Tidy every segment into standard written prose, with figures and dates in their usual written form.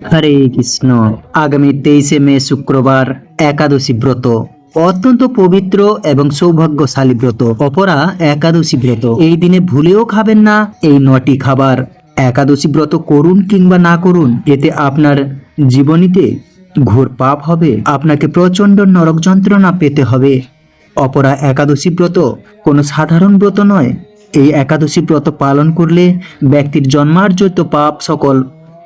হরে কৃষ্ণ। আগামী 23শে মে শুক্রবার একাদশী ব্রত অত্যন্ত পবিত্র এবং সৌভাগ্যশালী ব্রত। অপরা একাদশী ব্রত। এই দিনে ভুলেও খাবেন না এই 9টি খাবার। একাদশী ব্রত করুন কিংবা না করুন, এতে আপনার জীবনীতে ঘোর পাপ হবে, আপনাকে প্রচন্ড নরক যন্ত্রণা পেতে হবে। অপরা একাদশী ব্রত কোনো সাধারণ ব্রত নয়। এই একাদশী ব্রত পালন করলে ব্যক্তির জন্মার্জিত পাপ সকল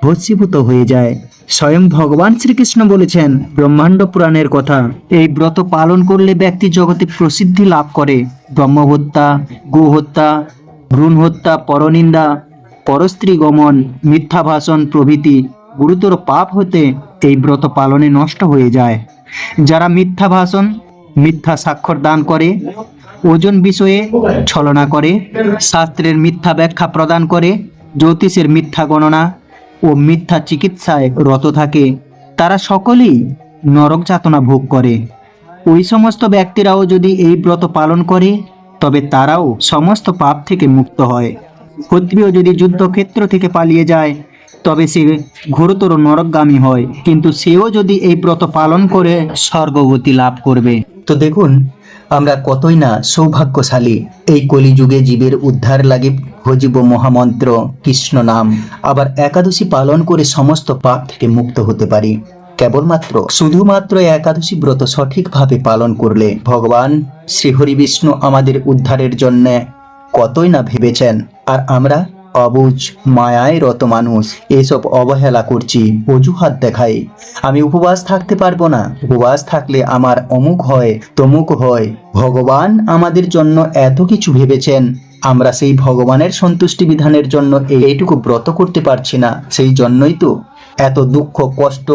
ভস্মীভূত হয়ে যায়। স্বয়ং ভগবান শ্রীকৃষ্ণ বলেছেন ব্রহ্মাণ্ড পুরাণের কথা, এই ব্রত পালন করলে ব্যক্তি জগতে প্রসিদ্ধি লাভ করে। ব্রহ্মহত্যা, গোহত্যা, ভ্রূণ হত্যা, পরনিন্দা, পরস্ত্রী গমন, মিথ্যা ভাষণ প্রভৃতি গুরুতর পাপ হতে এই ব্রত পালনে নষ্ট হয়ে যায়। যারা মিথ্যা ভাষণ, মিথ্যা স্বাক্ষর দান করে, ওজন বিষয়ে ছলনা করে, শাস্ত্রের মিথ্যা ব্যাখ্যা প্রদান করে, জ্যোতিষের মিথ্যা গণনা ও মিথ্যা চিকিৎসায় রত থাকে, তারা সকলেই নরক যাতনা ভোগ করে। ওই সমস্ত ব্যক্তিরাও যদি এই ব্রত পালন করে তবে তারাও সমস্ত পাপ থেকে মুক্ত হয়। ক্ষত্রিয় যদি যুদ্ধক্ষেত্র থেকে পালিয়ে যায় তবে সে ঘোরতর নরকগামী হয়, কিন্তু সেও যদি এই ব্রত পালন করে স্বর্গগতি লাভ করবে। তো দেখুন আমরা কতই না সৌভাগ্যশালী। এই কলিযুগে জীবের উদ্ধার লাগে ভজিব মহামন্ত্র কৃষ্ণ নাম। আবার একাদশী পালন করে সমস্ত পাপ থেকে মুক্ত হতে পারি কেবলমাত্র শুধুমাত্র একাদশী ব্রত সঠিকভাবে পালন করলে। ভগবান শ্রীহরি বিষ্ণু আমাদের উদ্ধারের জন্য কতই না ভেবেছেন, আর আমরা অবুঝ মায়ায় রত মানুষ এসব অবহেলা করছি, অজুহাত দেখাই। আমি উপবাস থাকতে পারবো না, উপবাস থাকলে আমার অমুক হয় তমুক হয়। ভগবান আমাদের জন্য এত কিছু ভেবেছেন, আমরা সেই ভগবানের সন্তুষ্টি বিধানের জন্য এইটুকু ব্রত করতে পারছি না। সেই জন্যই তো এত দুঃখ কষ্ট,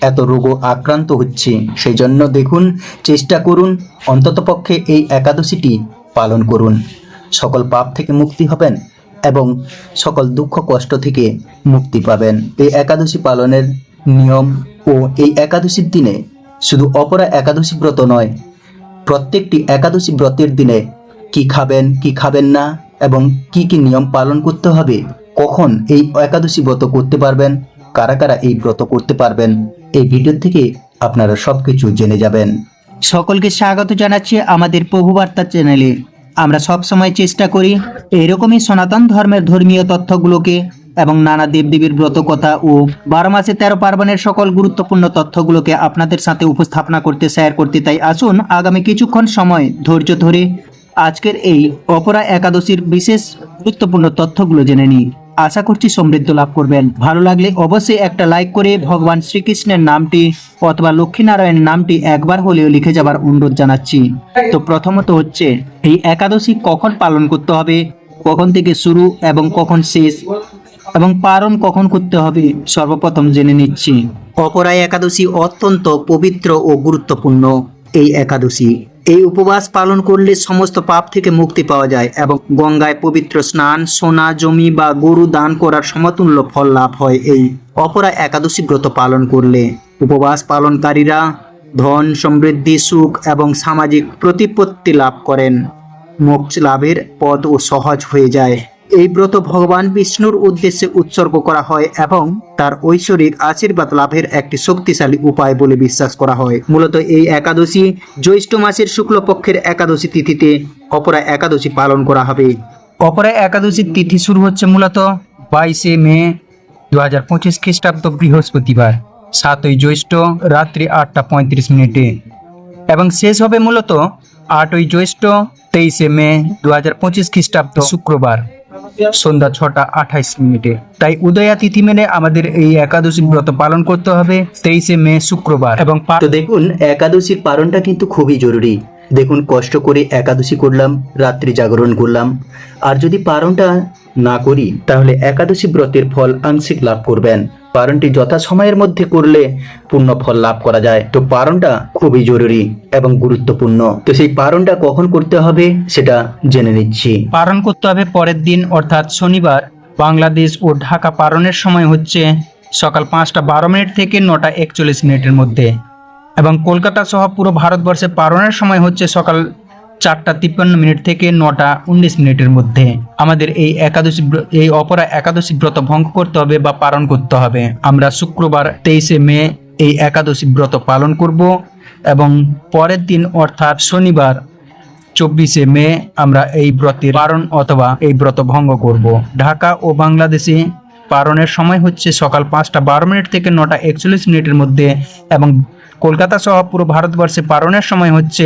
এত রোগ আক্রান্ত হচ্ছে। সেই জন্য দেখুন, চেষ্টা করুন অন্ততপক্ষে এই একাদশীটি পালন করুন। সকল পাপ থেকে মুক্তি হবেন এবং সকল দুঃখ কষ্ট থেকে মুক্তি পাবেন। এই একাদশী পালনের নিয়ম ও এই একাদশীর দিনে শুধু অপরা একাদশী ব্রত নয়, প্রত্যেকটি একাদশী ব্রতের দিনে কি খাবেন কি খাবেন না এবং কি কি নিয়ম পালন করতে হবে, কখন এই একাদশী ব্রত করতে পারবেন, কারা কারা এই ব্রত করতে পারবেন, এই ভিডিও থেকে আপনারা সবকিছু জেনে যাবেন। সকলকে স্বাগত জানাচ্ছি আমাদের প্রভুবার্তা চ্যানেলে। আমরা সব সময় চেষ্টা করি এইরকমই সনাতন ধর্মের ধর্মীয় তথ্যগুলোকে এবং নানা দেবদেবীর ব্রত কথা ও 12 মাসে 13 পার্বণের সকল গুরুত্বপূর্ণ তথ্যগুলোকে আপনাদের সাথে উপস্থাপনা করতে, শেয়ার করতে। তাই আসুন আগামী কিছুক্ষণ সময় ধৈর্য ধরে আজকের এই অপরা একাদশীর বিশেষ গুরুত্বপূর্ণ তথ্যগুলো জেনে নিই। আশা করছি সমৃদ্ধি লাভ করবেন। ভালো লাগলে অবশ্যই একটা লাইক করে ভগবান শ্রীকৃষ্ণের নামটি অথবা লক্ষ্মীনারায়ণের নামটি একবার হলেও লিখে যাবার অনুরোধ জানাচ্ছি। তো প্রথমত হচ্ছে এই একাদশী কখন পালন করতে হবে, কখন থেকে শুরু এবং কখন শেষ, এবং পালন কখন করতে হবে সর্বপ্রথম জেনে নিচ্ছি। অপরা একাদশী অত্যন্ত পবিত্র ও গুরুত্বপূর্ণ এই একাদশী। এই উপবাস পালন করলে সমস্ত পাপ থেকে মুক্তি পাওয়া যায় এবং গঙ্গায় পবিত্র স্নান, সোনা, জমি বা গরু দান করার সমতুল্য ফল লাভ হয় এই অপরা একাদশী ব্রত পালন করলে। উপবাস পালনকারীরা ধন, সমৃদ্ধি, সুখ এবং সামাজিক প্রতিপত্তি লাভ করেন। মোক্ষ লাভের পথ ও সহজ হয়ে যায়। এই ব্রত ভগবান বিষ্ণুর উদ্দেশ্যে উৎসর্গ করা হয় এবং তার ঐশ্বরিক আশীর্বাদ লাভের একটি শক্তিশালী উপায় বলে বিশ্বাস করা হয়। মূলত এই একাদশী জ্যৈষ্ঠ মাসের শুক্লপক্ষের একাদশী তিথিতে অপরা একাদশী পালন করা হবে। অপরা একাদশীর তিথি শুরু হচ্ছে মূলত 22শে মে 2025 খ্রিস্টাব্দ বৃহস্পতিবার 7ই জ্যৈষ্ঠ রাত্রি 8টা 35 এবং শেষ হবে মূলত 8ই জ্যৈষ্ঠ 23শে মে 2025 খ্রিস্টাব্দ শুক্রবার সন্ধ্যা 6টা 28 তাই উদয়া তিথি মেনে আমাদের এই একাদশী ব্রত পালন করতে হবে 23শে মে শুক্রবার। এবং তো দেখুন একাদশীর পালনটা কিন্তু খুবই জরুরি। দেখুন কষ্ট করে একাদশী করলাম, রাত্রি জাগরণ করলাম, আর যদি পালনটা না করি তাহলে একাদশী ব্রতের ফল আংশিক লাভ করবেন। পালনটি যথাসময়ের মধ্যে করলে পূর্ণ ফল লাভ করা যায়। তো পালনটা খুবই জরুরি এবং গুরুত্বপূর্ণ। তো সেই পালনটা কখন করতে হবে সেটা জেনে নিচ্ছি। পালন করতে হবে পরের দিন অর্থাৎ শনিবার। বাংলাদেশ ও ঢাকা পালনের সময় হচ্ছে সকাল 5টা 12 থেকে 9টা 41 মধ্যে, এবং কলকাতা সহ পুরো ভারতবর্ষে পালনের সময় হচ্ছে সকাল 4:53 থেকে 9:19 মধ্যে আমাদের এই অপরা একাদশী ব্রত ভঙ্গ করতে হবে বা পালন করতে হবে। আমরা শুক্রবার 23 মে এই একাদশী ব্রত পালন করব এবং পরের দিন অর্থাৎ শনিবার 24 মে আমরা এই ব্রতের পালন অথবা এই ব্রত ভঙ্গ করব। ঢাকা ও বাংলাদেশে পালনের সময় হচ্ছে সকাল 5:12 থেকে 9:41 মধ্যে এবং কলকাতা সহ পুরো ভারতবর্ষে পালনের সময় হচ্ছে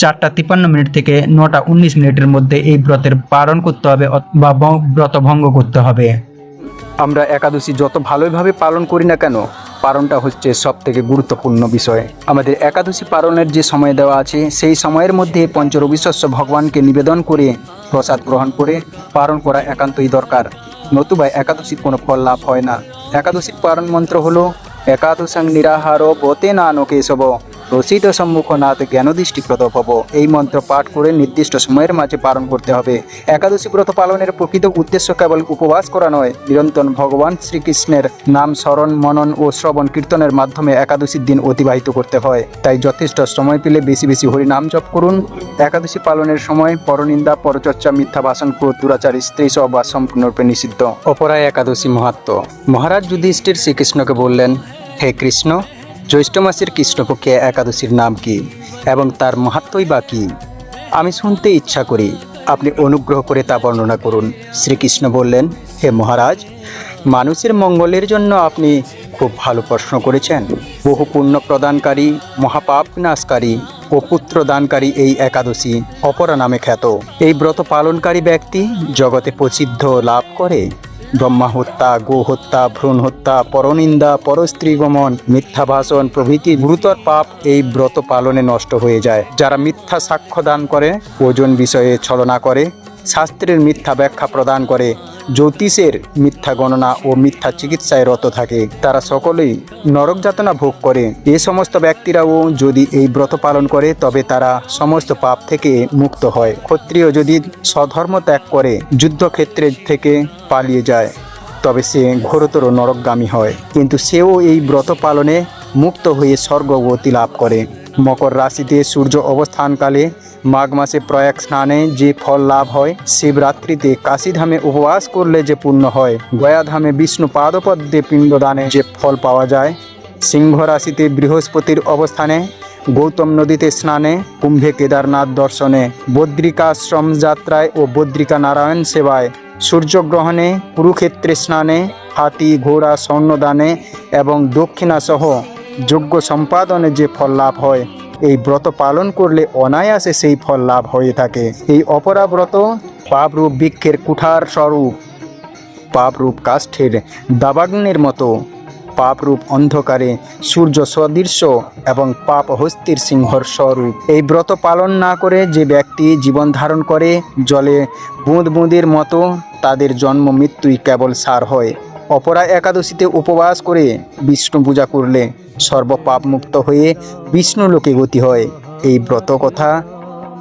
4:53 থেকে 9:19 মধ্যে এই ব্রতের পালন করতে হবে বা ব্রত ভঙ্গ করতে হবে। আমরা একাদশী যত ভালোভাবে পালন করি না কেন, পালনটা হচ্ছে সব থেকে গুরুত্বপূর্ণ বিষয়। আমাদের একাদশী পালনের যে সময় দেওয়া আছে সেই সময়ের মধ্যে পঞ্চরবি শস্য ভগবানকে নিবেদন করে প্রসাদ গ্রহণ করে পালন করা একান্তই দরকার, নতুবা একাদশীর কোনো ফল লাভ হয় না। একাদশীর পালন মন্ত্র হলো একাদশাং নিরাহার বতে নানো কেশব রসিত সম্মুখনাথ জ্ঞানদৃষ্টি প্রদভব। এই মন্ত্র পাঠ করে নির্দিষ্ট সময়ের মাঝে পালন করতে হবে। একাদশী ব্রত পালনের প্রকৃত উদ্দেশ্য কেবল উপবাস করা নয়, নিরন্তর ভগবান শ্রীকৃষ্ণের নাম স্মরণ মনন ও শ্রবণ কীর্তনের মাধ্যমে একাদশীর দিন অতিবাহিত করতে হয়। তাই যথেষ্ট সময় পেলে বেশি বেশি হরি নাম জপ করুন। একাদশী পালনের সময় পরনিন্দা, পরচর্চা, মিথ্যা ভাষণ, ক্রোধ, দুরাচার, স্ত্রী সহবাস সম্পূর্ণরূপে নিষিদ্ধ। অপরা একাদশী মাহাত্ম্য। মহারাজ যুধিষ্ঠির শ্রীকৃষ্ণকে বললেন, হে কৃষ্ণ, জ্যৈষ্ঠ মাসের কৃষ্ণপক্ষে একাদশীর নাম কি এবং তার মাহাত্ম্যই বা কী? আমি শুনতে ইচ্ছা করি, আপনি অনুগ্রহ করে তা বর্ণনা করুন। শ্রীকৃষ্ণ বললেন, হে মহারাজ, মানুষের মঙ্গলের জন্য আপনি খুব ভালো প্রশ্ন করেছেন। বহু পুণ্য প্রদানকারী, মহাপাপ বিনাশকারী ও পুত্র দানকারী এই একাদশী অপরা নামে খ্যাত। এই ব্রত পালনকারী ব্যক্তি জগতে প্রসিদ্ধ লাভ করে। ব্রহ্মা হত্যা, গো হত্যা, ভ্রূণ হত্যা, পরনিন্দা, পরস্ত্রী গমন, মিথ্যা ভাষণ প্রভৃতি গুরুতর পাপ এই ব্রত পালনে নষ্ট হয়ে যায়। যারা মিথ্যা সাক্ষ্য দান করে, ওজন বিষয়ে ছলনা করে, শাস্ত্রের মিথ্যা ব্যাখ্যা প্রদান করে, জ্যোতিষের মিথ্যা গণনা ও মিথ্যা চিকিৎসায় রত থাকে, তারা সকলেই নরক যাতনা ভোগ করে। এ সমস্ত ব্যক্তিরাও যদি এই ব্রত পালন করে তবে তারা সমস্ত পাপ থেকে মুক্ত হয়। ক্ষত্রিয় যদি স্বধর্ম ত্যাগ করে যুদ্ধক্ষেত্রে থেকে পালিয়ে যায় তবে সে ঘোরতর নরকগামী হয়, কিন্তু সেও এই ব্রত পালনে মুক্ত হয়ে স্বর্গগতি লাভ করে। মকর রাশিতে সূর্য অবস্থানকালে মাঘ মাসে প্রয়াগ স্নানে যে ফল লাভ হয়, শিবরাত্রিতে কাশীধামে উপবাস করলে যে পুণ্য হয়, গয়াধামে বিষ্ণু পাদপদ্মে পিণ্ডদানে যে ফল পাওয়া যায়, সিংহ রাশিতে বৃহস্পতির অবস্থানে, গৌতম নদীতে স্নানে, কুম্ভে কেদারনাথ দর্শনে, বদ্রিকাশ্রম যাত্রায় ও বদ্রিকা নারায়ণ সেবায়, সূর্যগ্রহণে, কুরুক্ষেত্রে স্নানে, হাতি ঘোড়া স্বর্ণদানে এবং দক্ষিণাসহ যজ্ঞ সম্পাদনে যে ফল লাভ হয়, এই ব্রত পালন করলে অনায়াসে সেই ফল লাভ হয়ে থাকে। এই অপরা ব্রত পাপরূপ বৃক্ষের কুঠার স্বরূপ, পাপরূপ কাষ্ঠের দাবাগ্নের মতো, পাপরূপ অন্ধকারে সূর্য সদৃশ্য এবং পাপ হস্তির সিংহর স্বরূপ। এই ব্রত পালন না করে যে ব্যক্তি জীবন ধারণ করে জলে বুঁদ বুঁদের মতো, তাদের জন্ম মৃত্যুই কেবল সার হয়। অপরা একাদশীতে উপবাস করে বিষ্ণু পূজা করলে সর্বপাপ মুক্ত হয়ে বিষ্ণু লোকে গতি হয়। এই ব্রত কথা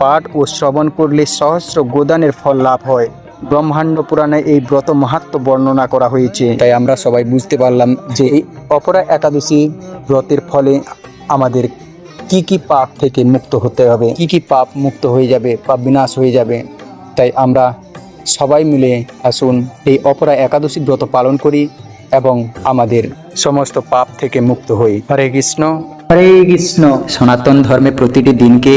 পাঠ ও শ্রবণ করলে সহস্র গোদানের ফল লাভ হয়। ব্রহ্মাণ্ড পুরাণে এই ব্রত মাহাত্ম্য বর্ণনা করা হয়েছে। তাই আমরা সবাই বুঝতে পারলাম যে এই অপরা একাদশী ব্রতের ফলে আমাদের কি কি পাপ থেকে মুক্ত হতে হবে, কি কি পাপ মুক্ত হয়ে যাবে, পাপ বিনাশ হয়ে যাবে। তাই আমরা সবাই মিলে আসুন এই অপরা একাদশী ব্রত পালন করি এবং আমাদের সমস্ত পাপ থেকে মুক্ত হই। হরে কৃষ্ণ। হরে কৃষ্ণ। সনাতন ধর্মে প্রতিটি দিনকে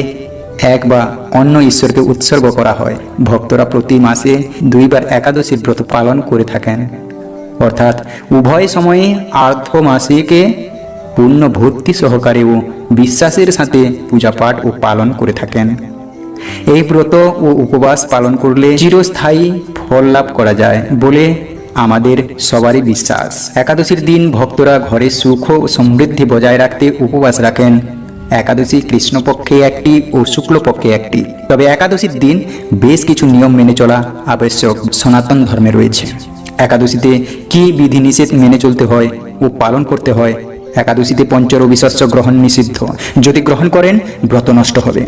এক বা অন্য ঈশ্বরকে উৎসর্গ করা হয়। ভক্তরা প্রতি মাসে 2 বার একাদশীর ব্রত পালন করে থাকেন, অর্থাৎ উভয় সময়ে আর্ধমাসিকে পূর্ণ ভক্তি সহকারে ও বিশ্বাসের সাথে পূজা পাঠ ও পালন করে থাকেন। এই ব্রত ও উপবাস পালন করলে চিরস্থায়ী ফল লাভ করা যায় বলে আমাদের সবারই বিশ্বাস। একাদশীর দিন ভক্তরা ঘরে সুখ ও সমৃদ্ধি বজায় রাখতে উপবাস রাখেন। একাদশী কৃষ্ণপক্ষে একটি ও শুক্লপক্ষে একটি, তবে একাদশীর দিন বেশ কিছু নিয়ম মেনে চলা আবশ্যক সনাতন ধর্মে রয়েছে। একাদশীতে কি বিধিনিষেধ মেনে চলতে হয় ও পালন করতে হয়। একাদশীতে পঞ্চরবি শস্য গ্রহণ নিষিদ্ধ, যদি গ্রহণ করেন ব্রত নষ্ট হবে।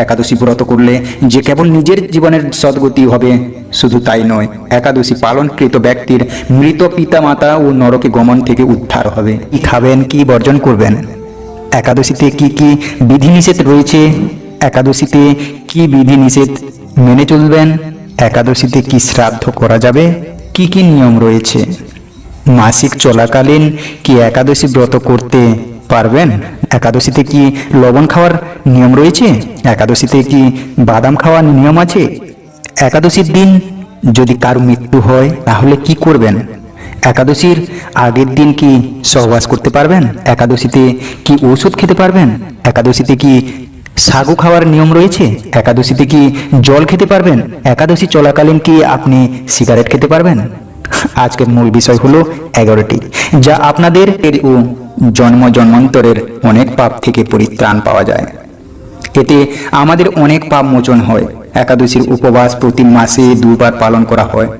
একাদশী ব্রত করলে যে কেবল নিজের জীবনের সদ্গতি হবে শুধু তাই নয়, একাদশী পালনকৃত ব্যক্তির মৃত পিতা মাতা ও নরকে গমন থেকে উদ্ধার হবে। কি খাবেন, কি বর্জন করবেন, একাদশীতে কি কি বিধিনিষেধ রয়েছে একাদশীতে কি বিধি নিষেধ মেনে চলবেন, একাদশীতে কি শ্রাদ্ধ করা যাবে, কি কি নিয়ম রয়েছে, মাসিক চলাকালীন কি একাদশী ব্রত করতে পারবেন, একাদশীতে কি লবণ খাওয়ার নিয়ম রয়েছে, একাদশীতে কি বাদাম খাওয়ার নিয়ম আছে, একাদশীর দিন যদি কারো মৃত্যু হয় তাহলে কি করবেন, একাদশীর আগের দিন কি সহবাস করতে পারবেন, একাদশীতে কি ওষুধ খেতে পারবেন, একাদশীতে কি সাগু খাওয়ার নিয়ম রয়েছে, একাদশীতে কি জল খেতে পারবেন, একাদশী চলাকালীন কি আপনি সিগারেট খেতে পারবেন। আজকের মূল বিষয় হলো 11টি, যা আপনাদের ও জন্মান্তরের অনেক পাপ থেকে পরিত্রাণ পাওয়া যায়। এতে আমাদের অনেক পাপ মোচন হয়। একাদশীর উপবাস প্রতি মাসে 2 বার পালন করা হয়।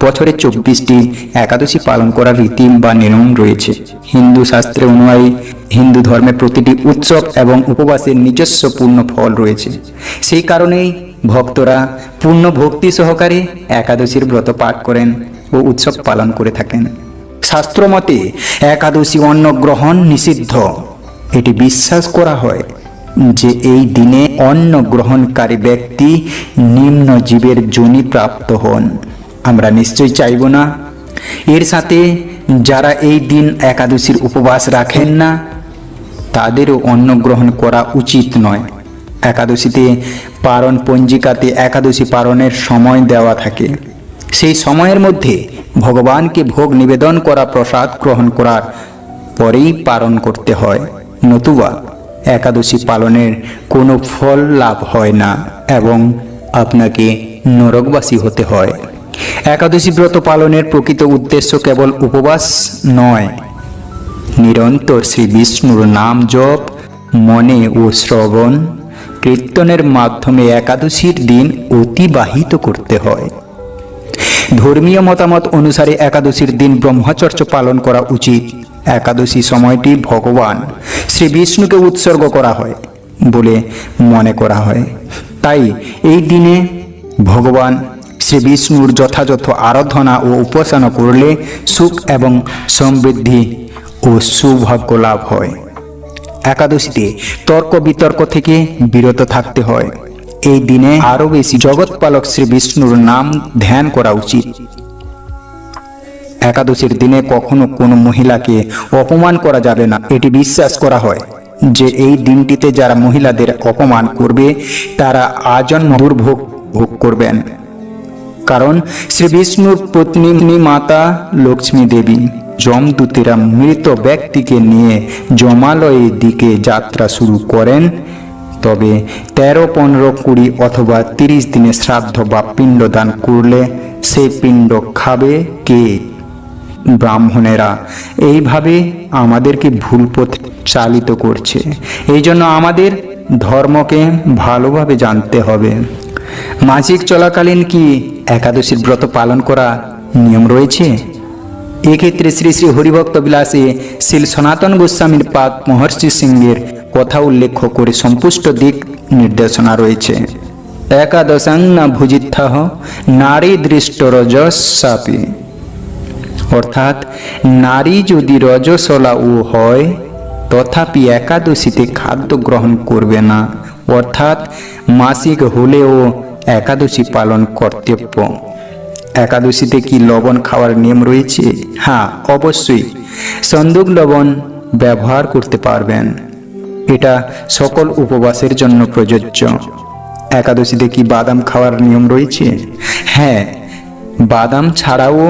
বছরে 24টি একাদশী পালন করার রীতি বা নিয়ম রয়েছে। হিন্দু শাস্ত্রে অনুযায়ী হিন্দু ধর্মের প্রতিটি উৎসব এবং উপবাসের নিজস্ব পূর্ণ ফল রয়েছে। সেই কারণেই ভক্তরা পূর্ণ ভক্তি সহকারে একাদশীর ব্রত পাঠ করেন ও উৎসব পালন করে থাকেন। শাস্ত্র মতে একাদশী অন্ন গ্রহণ নিষিদ্ধ। এটি বিশ্বাস করা হয় যে এই দিনে অন্ন গ্রহণকারী ব্যক্তি নিম্ন জীবের যোনি প্রাপ্ত হন। আমরা নিশ্চয়ই চাইব না। এর সাথে যারা এই দিন একাদশীর উপবাস রাখেন না তাদেরও অন্ন গ্রহণ করা উচিত নয়। একাদশীতে পারণ পঞ্জিকাতে একাদশী পারণের সময় দেওয়া থাকে। সেই সময়ের মধ্যে ভগবানকে ভোগ নিবেদন করা, প্রসাদ গ্রহণ করার পরেই পালন করতে হয়, নতুবা একাদশী পালনের কোনো ফল লাভ হয় না এবং আপনাকে নরকবাসী হতে হয়। একাদশী ব্রত পালনের প্রকৃত উদ্দেশ্য কেবল উপবাস নয়, নিরন্তর শ্রী বিষ্ণুর নাম জপ, মনে ও শ্রবণ কীর্তনের মাধ্যমে একাদশীর দিন অতিবাহিত করতে হয়। ধর্মীয় মতামত অনুসারে একাদশীর দিন ব্রহ্মচর্য পালন করা উচিত। একাদশী সময়টি ভগবান শ্রী বিষ্ণুকে উৎসর্গ করা হয় বলে মনে করা হয়। তাই এই দিনে ভগবান শ্রী বিষ্ণুর যথাযথ আরাধনা ও উপাসনা করলে সুখ এবং সমৃদ্ধি ও সৌভাগ্য লাভ হয়। একাদশীতে তর্ক বিতর্ক থেকে বিরত থাকতে হয়। এই দিনে আরো বেশি জগৎপালক শ্রী বিষ্ণুর নাম ধ্যান করা উচিত। একাদশীর দিনে কখনো কোনো মহিলাকে অপমান করা যাবে না। এটি বিশ্বাস করা হয় যে এই দিনটিতে যারা মহিলাদের অপমান করবে তারা আজন্ম দুর্ভোগ ভোগ করবেন। কারণ শ্রী বিষ্ণুর পত্নী মাতা লক্ষ্মী দেবী যমদূতেরা মৃত ব্যক্তিকে নিয়ে যমালয়ের দিকে যাত্রা শুরু করেন, তবে 13, 15, 20 অথবা 30 দিনে শ্রাদ্ধ বা পিণ্ডদান করলে সেই পিণ্ড খাবে কে? ব্রাহ্মণেরা। এইভাবে আমাদেরকে ভুল পথে চালিত করছে। এই জন্য আমাদের ধর্মকে ভালোভাবে জানতে হবে। মাসিক চলাকালীন কি একাদশীর ব্রত পালন করা নিয়ম রয়েছে? এক্ষেত্রে শ্রী শ্রী হরিভক্ত বিলাসে শ্রী সনাতন গোস্বামীর পাদ মহর্ষি সিংহের কথা উল্লেখ করে সম্পুষ্ট দিক নির্দেশনা রয়েছে। একাদশাং না ভুজিত্থাহ নারী দৃষ্ট রজস্যাপি, অর্থাৎ নারী যদি রজস্বলাও হয় তথাপি একাদশীতে খাদ্য গ্রহণ করবে না, অর্থাৎ মাসিক হলেও একাদশী পালন কর্তব্য। একাদশীতে কি লবণ খাওয়ার নিয়ম রয়েছে? হ্যাঁ, অবশ্যই সন্দুক লবণ ব্যবহার করতে পারবেন। এটা সকল উপবাসের জন্য প্রযোজ্য। একাদশীতে কি বাদাম খাওয়ার নিয়ম রয়েছে? হ্যাঁ, বাদাম ছাড়াও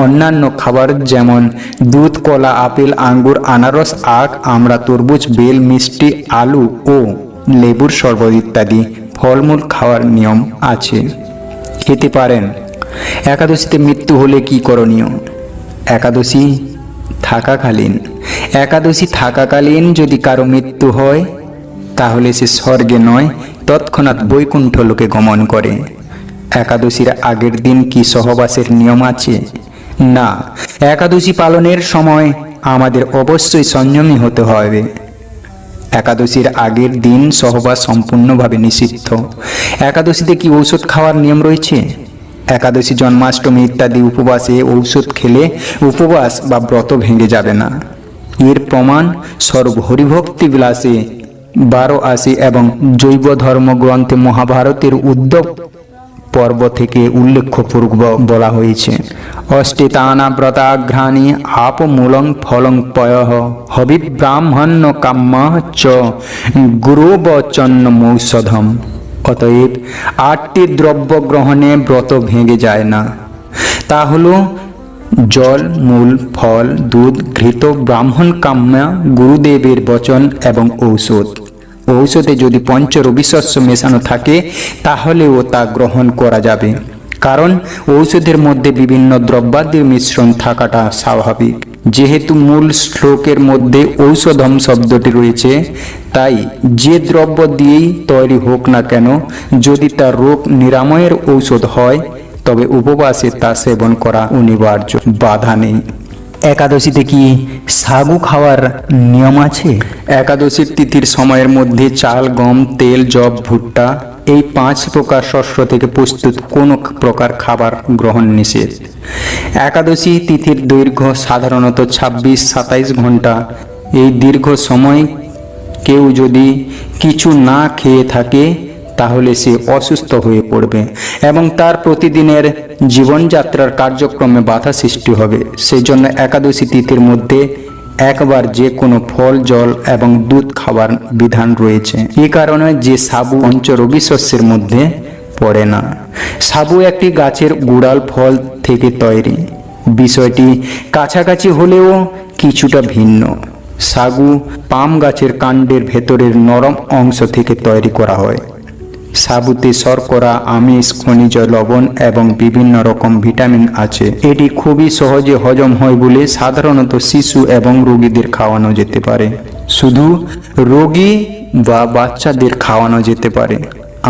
অন্যান্য খাবার যেমন দুধ, কলা, আপেল, আঙ্গুর, আনারস, আখ, আমড়া, তরমুজ, বেল, মিষ্টি, আলু ও লেবুর শরবত ইত্যাদি ফলমূল খাওয়ার নিয়ম আছে, খেতে পারেন। একাদশীতে মৃত্যু হলে কি করণীয়? একাদশী থাকাকালীন যদি কারো মৃত্যু হয় তাহলে সে স্বর্গে নয় তৎক্ষণাৎ বৈকুণ্ঠ লোকে গমন করে। একাদশীর আগের দিন কি সহবাসের নিয়ম আছে? না, একাদশী পালনের সময় আমাদের অবশ্যই সংযমী হতে হবে। একাদশীর আগের দিন সহবাস সম্পূর্ণভাবে নিষিদ্ধ। একাদশীতে কি ঔষধ খাওয়ার নিয়ম রয়েছে? একাদশী, জন্মাষ্টমী ইত্যাদি উপবাসে ঔষধ খেলে উপবাস বা ব্রত ভেঙে যাবে না। এর প্রমাণ স্বরূপ হরিভক্তি বিলাসে 1280 এবং জৈব ধর্মগ্রন্থে মহাভারতের উদ্ধব পর্ব থেকে উল্লেখপূর্বক বলা হয়েছে, অষ্টিতানা ব্রতাঘ্রাণী আপমূলং ফলং পয়ঃ হবিব্রাহ্মণ্য কাম্য চ গুরুবচন্নমৌষধম। অতএব 8টি দ্রব্য গ্রহণে ব্রত ভেঙে যায় না। তা হলো জল, মূল, ফল, দুধ, ঘৃত, ব্রাহ্মণ কাম্য, গুরুদেবের বচন এবং ঔষধ। ঔষধে যদি পঞ্চরবি শস্য মেশানো থাকে তাহলেও তা গ্রহণ করা যাবে, কারণ ঔষধের মধ্যে বিভিন্ন দ্রব্যাদির মিশ্রণ থাকাটা স্বাভাবিক। যেহেতু মূল শ্লোকের মধ্যে ঔষধম শব্দটি রয়েছে, তাই যে দ্রব্য দিয়েই তৈরি হোক না কেন, যদি তা রোগ নিরাময়ের ঔষধ হয় তবে উপবাসে তা সেবন করা অনিবার্য, বাধা নেই। একাদশীতে কি সাগু খাওয়ার নিয়ম আছে? একাদশীর তিথির সময়ের মধ্যে চাল, গম, তেল, যব, ভুট্টা এই 5 প্রকার শস্য থেকে প্রস্তুত কোনো প্রকার খাবার গ্রহণ নিষেধ। একাদশী তিথির দৈর্ঘ্য সাধারণত 26-27 ঘন্টা। এই দীর্ঘ সময় কেউ যদি কিছু না খেয়ে থাকে তাহলে সে অসুস্থ হয়ে পড়বে এবং তার প্রতিদিনের জীবনযাত্রার কার্যক্রমে বাধা সৃষ্টি হবে। সেই জন্য একাদশী তিথির মধ্যে একবার যে কোনো ফল, জল এবং দুধ খাবার বিধান রয়েছে। এই কারণে যে সাবু পঞ্চরবি শস্যের মধ্যে পড়ে না। সাবু একটি গাছের গুড়াল ফল থেকে তৈরি। বিষয়টি কাছাকাছি হলেও কিছুটা ভিন্ন। সাগু পাম গাছের কাণ্ডের ভেতরের নরম অংশ থেকে তৈরি করা হয়। সাবুতে শর্করা, আমিষ, খনিজ লবণ এবং বিভিন্ন রকম ভিটামিন আছে। এটি খুবই সহজে হজম হয় বলে সাধারণত শিশু এবং রোগীদের খাওয়ানো যেতে পারে। শুধু রোগী বা বাচ্চাদের খাওয়ানো যেতে পারে,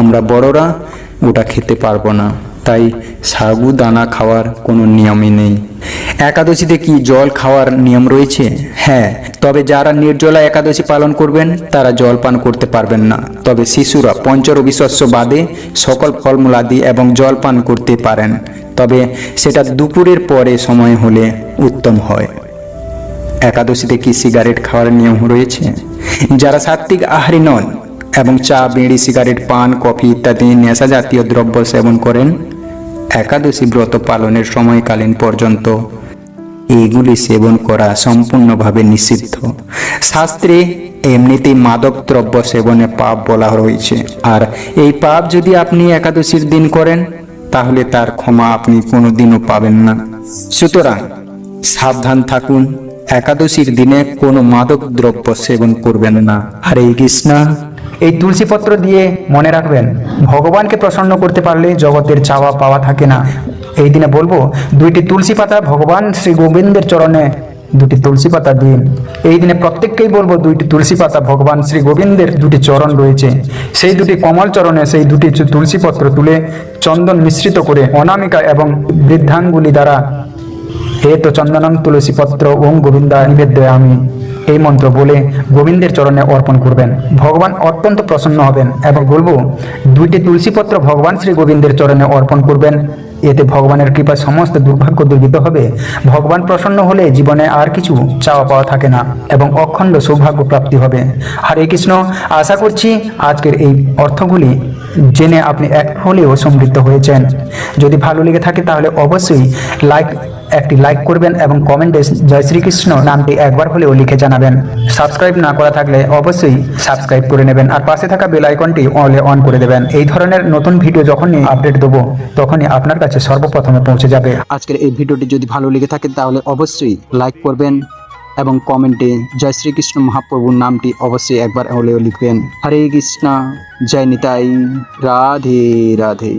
আমরা বড়রা ওটা খেতে পারবো না। তাই সাগু দানা খাওয়ার কোনো নিয়মই নেই। একাদশীতে কি জল খাওয়ার নিয়ম রয়েছে? হ্যাঁ, তবে যারা নির্জলা একাদশী পালন করবেন তারা জল পান করতে পারবেন না। তবে শিশুরা পঞ্চরবি শস্য বাদে সকল ফলমূলাদি এবং জল পান করতে পারেন, তবে সেটা দুপুরের পরে সময় হলে উত্তম হয়। একাদশীতে কি সিগারেট খাওয়ার নিয়ম রয়েছে? যারা সাত্ত্বিক আহারী নন এবং চা, বিড়ি, সিগারেট, পান, কফি ইত্যাদি নেশা জাতীয় দ্রব্য সেবন করেন, একাদশী ব্রত পালনের সময়কালীন পর্যন্ত এগুলি সেবন করা সম্পূর্ণভাবে নিষিদ্ধ। শাস্ত্রে এমনিতেই মাদক দ্রব্য সেবনে পাপ বলা রয়েছে, আর এই পাপ যদি আপনি একাদশীর দিন করেন তাহলে তার ক্ষমা আপনি কোনোদিনও পাবেন না। সুতরাং সাবধান থাকুন, একাদশীর দিনে কোনো মাদক দ্রব্য সেবন করবেন না। হরে কৃষ্ণ। এই তুলসী পত্র দিয়ে মনে রাখবেন, ভগবানকে প্রসন্ন করতে পারলে জগতের চাওয়া পাওয়া থাকে না। এই দিনে বলবো 2টি তুলসী পাতা ভগবান শ্রী গোবিন্দের চরণে 2টি তুলসী পাতা দিন। এই দিনে প্রত্যেককেই বলবো 2টি তুলসী পাতা, ভগবান শ্রী গোবিন্দের 2টি চরণ রয়েছে, সেই 2টি কমল চরণে সেই 2টি তুলসী পত্র তুলে চন্দন মিশ্রিত করে অনামিকা এবং বৃদ্ধাঙ্গুলি দ্বারা হে তো চন্দনং তুলসী পত্র ওং গোবিন্দা নিবেদ্যামি এই মন্ত্র বলে গোবিন্দের চরণে অর্পণ করবেন। ভগবান অত্যন্ত প্রসন্ন হবেন। এবং বলবো 2টি তুলসী পত্র ভগবান শ্রী গোবিন্দের চরণে অর্পণ করবেন। এতে ভগবানের কৃপায় সমস্ত দুর্ভাগ্য দূরীভূত হবে। ভগবান প্রসন্ন হলে জীবনে আর কিছু চাওয়া পাওয়া থাকে না এবং অখণ্ড সৌভাগ্য প্রাপ্তি হবে। হরে কৃষ্ণ। আশা করছি আজকের এই অর্থগুলি জেনে আপনি এক হলেও সমৃদ্ধ হয়েছেন। যদি ভালো লেগে থাকে তাহলে অবশ্যই একটি লাইক করবেন এবং কমেন্টে জয় শ্রীকৃষ্ণ নামটি একবার হলেও লিখে জানাবেন। সাবস্ক্রাইব না করা থাকলে অবশ্যই সাবস্ক্রাইব করে নেবেন আর পাশে থাকা বেল আইকনটি অন করে দেবেন। এই ধরনের নতুন ভিডিও যখনই আপডেট দেবো তখনই আপনার কাছে সর্বপ্রথমে পৌঁছে যাবে। আজকের এই ভিডিওটি যদি ভালো লেগে থাকে তাহলে অবশ্যই লাইক করবেন এবং কমেন্টে জয় শ্রীকৃষ্ণ মহাপ্রভুর নামটি অবশ্যই একবার হলেও লিখবেন। হরে কৃষ্ণ। জয় নিতাই। রাধে রাধে।